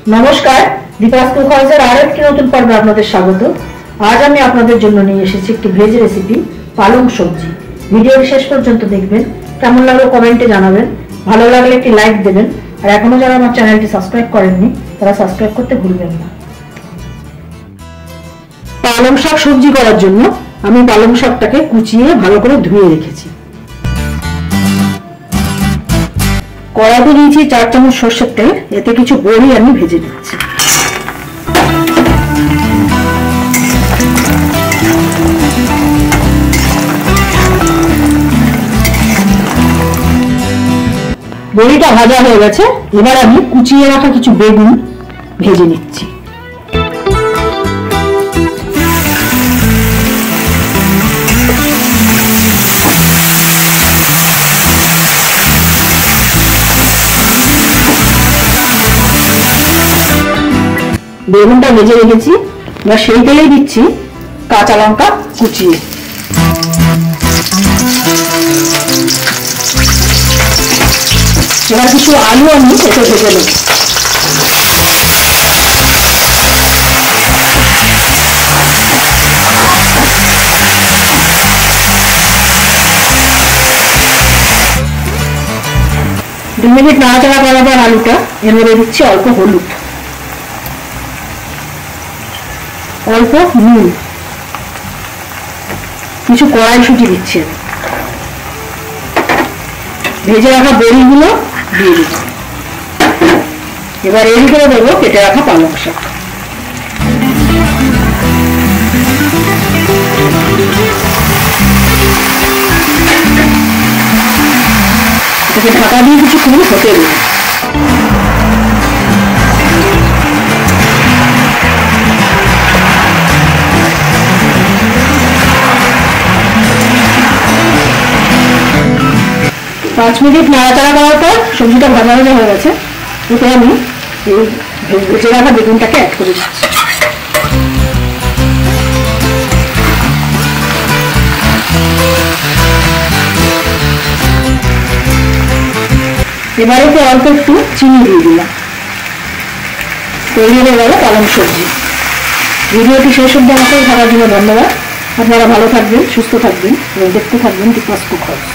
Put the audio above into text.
নমস্কার, দীপাস কুক হাউসের আরো একটি নতুন পর্বে আপনাদের স্বাগত। আজ আমি আপনাদের জন্য নিয়ে এসেছি একটি ভেজ রেসিপি, পালং সবজি। ভিডিওটি শেষ পর্যন্ত দেখবেন, কেমন লাগলো কমেন্টে জানাবেন, ভালো লাগলে একটি লাইক দেবেন, আর এখনো যারা আমার চ্যানেলটি সাবস্ক্রাইব করেননি তারা সাবস্ক্রাইব করতে ভুলবেন না। পালং শাক সবজি করার জন্য আমি পালং শাকটাকে কুচিয়ে ভালো করে ধুয়ে রেখেছি। কড়াইতে দিয়েছি 4 চামচ সরষের তেল, এতে কিছু বড়ি আমি ভেজে নিচ্ছি। বড়িটা ভাজা হয়ে গেছে, এবার আমি কুচিয়ে রাখা কিছু বেগুন ভেজে নিচ্ছি। বেগুনটা ভেজে রেখেছি, এবার সেই তেলেই দিচ্ছি কাঁচা লঙ্কা কুচিয়ে। এবার কিছু আলু আমি এতে ভেজে নেব। দু মিনিট নাড়াচাড়া করার পর আলুটা এর মধ্যে দিচ্ছি অল্প হলুদ, অল্প নুন, কিছু কড়াইশুঁটি দিচ্ছি। ভেজে রাখা বড়িগুলো দিয়ে দিচ্ছি। এবার এর করে দেবো কেটে রাখা পালং শাক। এটাকে ঢাকা দিয়ে কিছুক্ষণ হতে দেবো। পাঁচ মিনিট নাড়াচাড়া করার পর সবজিটা ভাজা ভাজা হয়ে গেছে, এতে আমি এই ভেজে রাখা বেগুনটাকে অ্যাড করে দিচ্ছি। এবারে তো অল্প একটু চিনি দিয়ে দিলাম। তৈরি হয়ে গেল পালং সবজি। ভিডিওটি শেষ অবধি আমাকে থাকার জন্য ধন্যবাদ। আপনারা ভালো থাকবেন, সুস্থ থাকবেন এবং দেখতে থাকবেন দীপাস কুক হাউস।